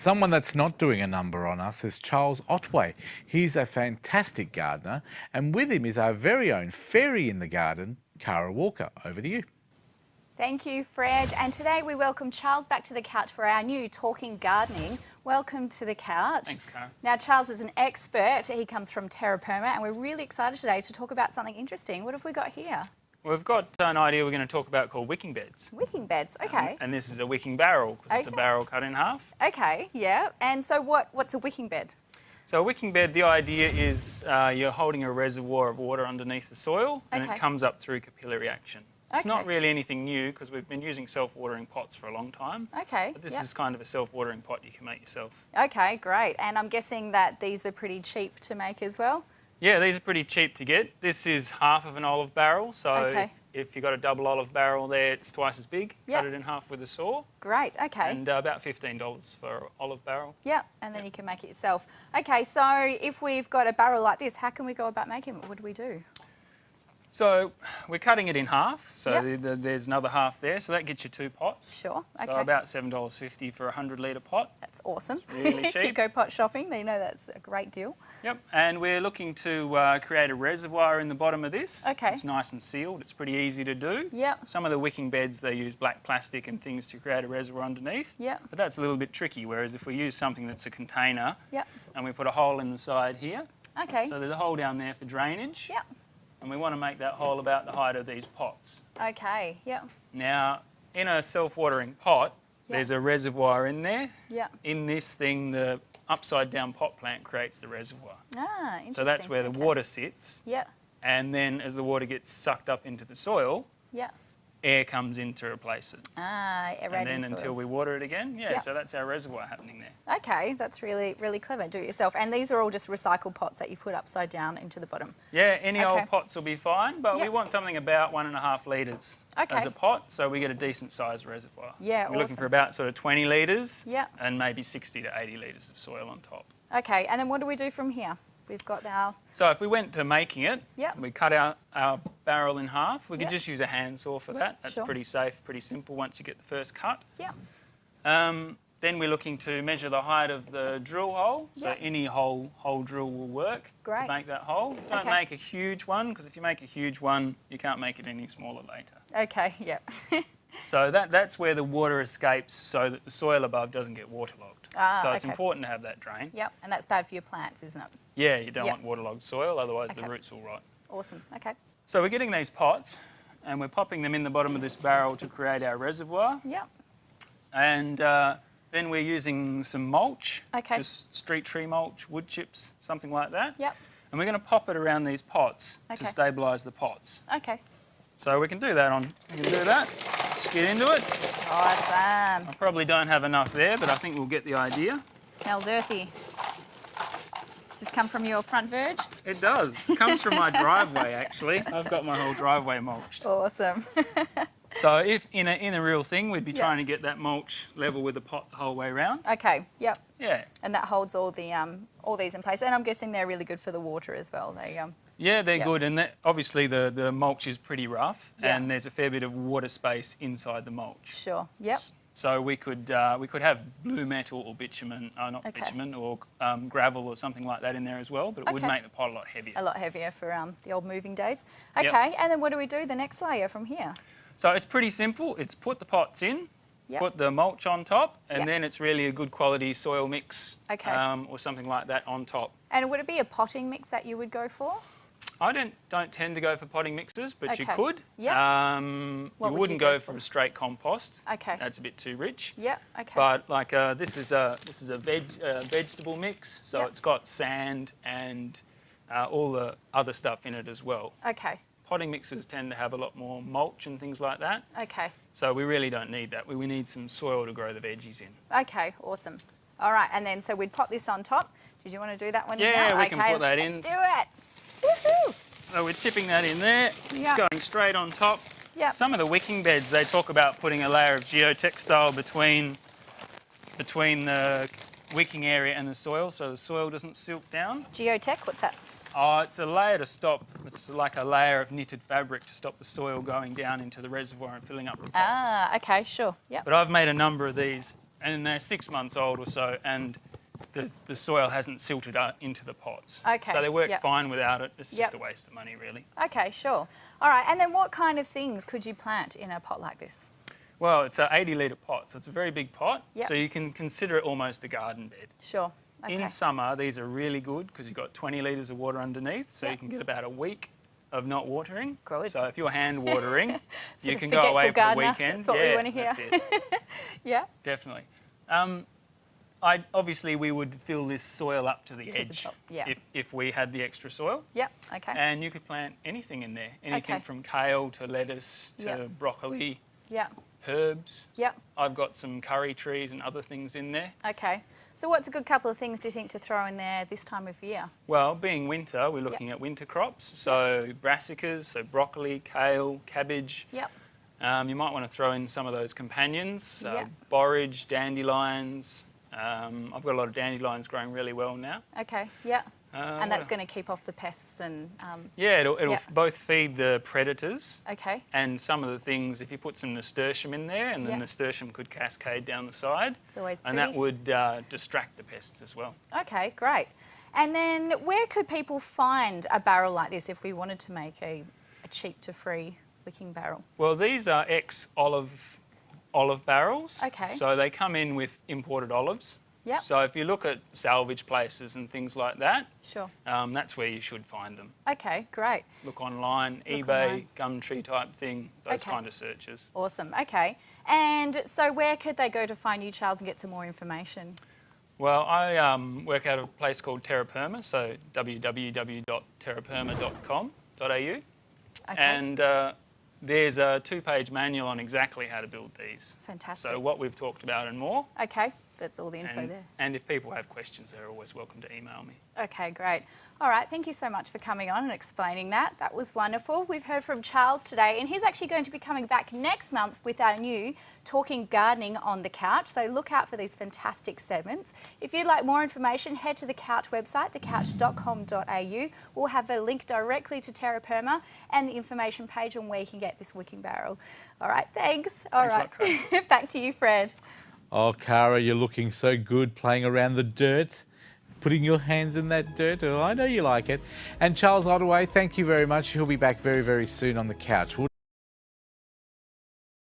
Someone that's not doing a number on us is Charles Otway. He's a fantastic gardener, and with him is our very own fairy in the garden, Cara Walker. Over to you. Thank you, Fred. And today we welcome Charles back to the couch for our new Talking Gardening. Welcome to the couch. Thanks, Cara. Now, Charles is an expert. He comes from Terra Perma, and we're really excited today to talk about something interesting. What have we got here? We've got an idea we're going to talk about called wicking beds. Wicking beds, okay. And this is a wicking barrel, because it's a barrel cut in half. Okay, yeah. And so what's a wicking bed? So a wicking bed, the idea is you're holding a reservoir of water underneath the soil, and it comes up through capillary action. It's not really anything new, because we've been using self-watering pots for a long time. Okay. But this is kind of a self-watering pot you can make yourself. Okay, great. And I'm guessing that these are pretty cheap to make as well? Yeah, these are pretty cheap to get. This is half of an olive barrel, so if you've got a double olive barrel there, it's twice as big. Cut it in half with a saw. Great, okay. And about $15 for an olive barrel. Yeah, and then you can make it yourself. Okay, so if we've got a barrel like this, how can we go about making it? What do we do? So we're cutting it in half, so there's another half there, so that gets you 2 pots. Sure, okay. So about $7.50 for a 100-litre pot. That's awesome. It's really cheap. If you go pot shopping, they know that's a great deal. Yep, and we're looking to create a reservoir in the bottom of this. Okay. It's nice and sealed, it's pretty easy to do. Yep. Some of the wicking beds, they use black plastic and things to create a reservoir underneath. Yep. But that's a little bit tricky, whereas if we use something that's a container and we put a hole in the side here. Okay. So there's a hole down there for drainage. Yep. And we want to make that hole about the height of these pots. Okay, yeah. Now, in a self-watering pot, there's a reservoir in there. Yeah. In this thing, the upside-down pot plant creates the reservoir. Ah, interesting. So that's where the water sits. Yeah. And then as the water gets sucked up into the soil, air comes in to replace it. Ah, aerating And then soil. until we water it again, so that's our reservoir happening there. Okay, that's really, really clever. Do it yourself. And these are all just recycled pots that you put upside down into the bottom. Yeah, any old pots will be fine, but we want something about 1.5 litres as a pot, so we get a decent sized reservoir. Yeah, We're looking for about sort of 20 litres Yeah. and maybe 60 to 80 litres of soil on top. Okay, and then what do we do from here? We've got our... So if we went to making it, we cut our barrel in half. We could just use a handsaw for that. That's pretty safe, pretty simple once you get the first cut. Yeah. Then we're looking to measure the height of the drill hole. So any hole drill will work to make that hole. Don't make a huge one, because if you make a huge one, you can't make it any smaller later. Okay, yeah. So that's where the water escapes so that the soil above doesn't get waterlogged. So it's important to have that drain. Yep, and that's bad for your plants, isn't it? Yeah, you don't want waterlogged soil, otherwise the roots will rot. Awesome, okay. So we're getting these pots and we're popping them in the bottom of this barrel to create our reservoir. Yep. And then we're using some mulch, Okay. just street tree mulch, wood chips, something like that. Yep. And we're going to pop it around these pots to stabilise the pots. Okay. So we can do that Just get into it. Awesome. I probably don't have enough there, but I think we'll get the idea. Smells earthy. Does this come from your front verge? It does. It comes from my driveway, actually. I've got my whole driveway mulched. Awesome. So if in a real thing, we'd be trying to get that mulch level with the pot the whole way around. Okay, yep. Yeah. And that holds all these in place. And I'm guessing they're really good for the water as well. Yeah, they're good, and obviously the mulch is pretty rough, and there's a fair bit of water space inside the mulch. Sure, yep. So we could have blue metal or bitumen, bitumen, or gravel or something like that in there as well, but it would make the pot a lot heavier. A lot heavier for the old moving days. Okay, and then what do we do, the next layer from here? So it's pretty simple. It's put the pots in, put the mulch on top, and then it's really a good quality soil mix or something like that on top. And would it be a potting mix that you would go for? I don't tend to go for potting mixes, but you could. Yeah. You wouldn't go for a straight compost. Okay. That's a bit too rich. Yeah. Okay. But like this is a vegetable mix, so it's got sand and all the other stuff in it as well. Okay. Potting mixes tend to have a lot more mulch and things like that. Okay. So we really don't need that. We need some soil to grow the veggies in. Okay. Awesome. All right, and then so we'd pop this on top. Did you want to do that one? Yeah, we can put that in. Let's do it. Woohoo! So we're tipping that in there. It's going straight on top. Yep. Some of the wicking beds, they talk about putting a layer of geotextile between the wicking area and the soil, so the soil doesn't silt down. Geotech, what's that? Oh, it's a layer to stop. It's like a layer of knitted fabric to stop the soil going down into the reservoir and filling up the pots. Ah, okay, sure. Yep. But I've made a number of these and they're 6 months old or so, and the soil hasn't silted into the pots. Okay. So they work fine without it. It's just a waste of money, really. Okay, sure. All right, and then what kind of things could you plant in a pot like this? Well, it's an 80-litre pot, so it's a very big pot. Yep. So you can consider it almost a garden bed. Sure. Okay. In summer, these are really good because you've got 20 litres of water underneath, so you can get about a week of not watering. Good. So if you're hand watering, you can forgetful go away for gardener. the weekend. That's what we want to hear. That's it. Yeah. Definitely. Obviously, we would fill this soil up to the edge if we had the extra soil. Yep. Okay. And you could plant anything in there. Anything from kale to lettuce to broccoli. Yep. Herbs. Yep. I've got some curry trees and other things in there. Okay. So what's a good couple of things do you think to throw in there this time of year? Well, being winter, we're looking at winter crops. So brassicas, so broccoli, kale, cabbage. Yep. You might want to throw in some of those companions, borage, dandelions. I've got a lot of dandelions growing really well now. Okay, yeah. And that's going to keep off the pests and... yeah, it'll both feed the predators. Okay. And some of the things, if you put some nasturtium in there, and the nasturtium could cascade down the side. It's always pretty. And that would distract the pests as well. Okay, great. And then where could people find a barrel like this if we wanted to make a cheap to free wicking barrel? Well, these are ex-olive barrels. Okay. So they come in with imported olives. Yep. So if you look at salvage places and things like that, sure, that's where you should find them. Okay, great. Look online, eBay, Gumtree type thing, those kind of searches. Awesome, okay. And so where could they go to find you, Charles, and get some more information? Well, I work out of a place called Terra Perma, so www.terraperma.com.au. Okay. And there's a 2-page manual on exactly how to build these. Fantastic. So what we've talked about and more. Okay, that's all the info there. And if people have questions, they're always welcome to email me. Okay, great. All right, thank you so much for coming on and explaining that. That was wonderful. We've heard from Charles today, and he's actually going to be coming back next month with our new Talking Gardening on the Couch. So look out for these fantastic segments. If you'd like more information, head to the Couch website, thecouch.com.au. We'll have a link directly to Terra Perma and the information page on where you can get this wicking barrel. All right, thanks. All right, back to you, Fred. Oh, Cara, you're looking so good playing around the dirt, putting your hands in that dirt. Oh, I know you like it. And Charles Ottaway, thank you very much. He'll be back very, very soon on the couch.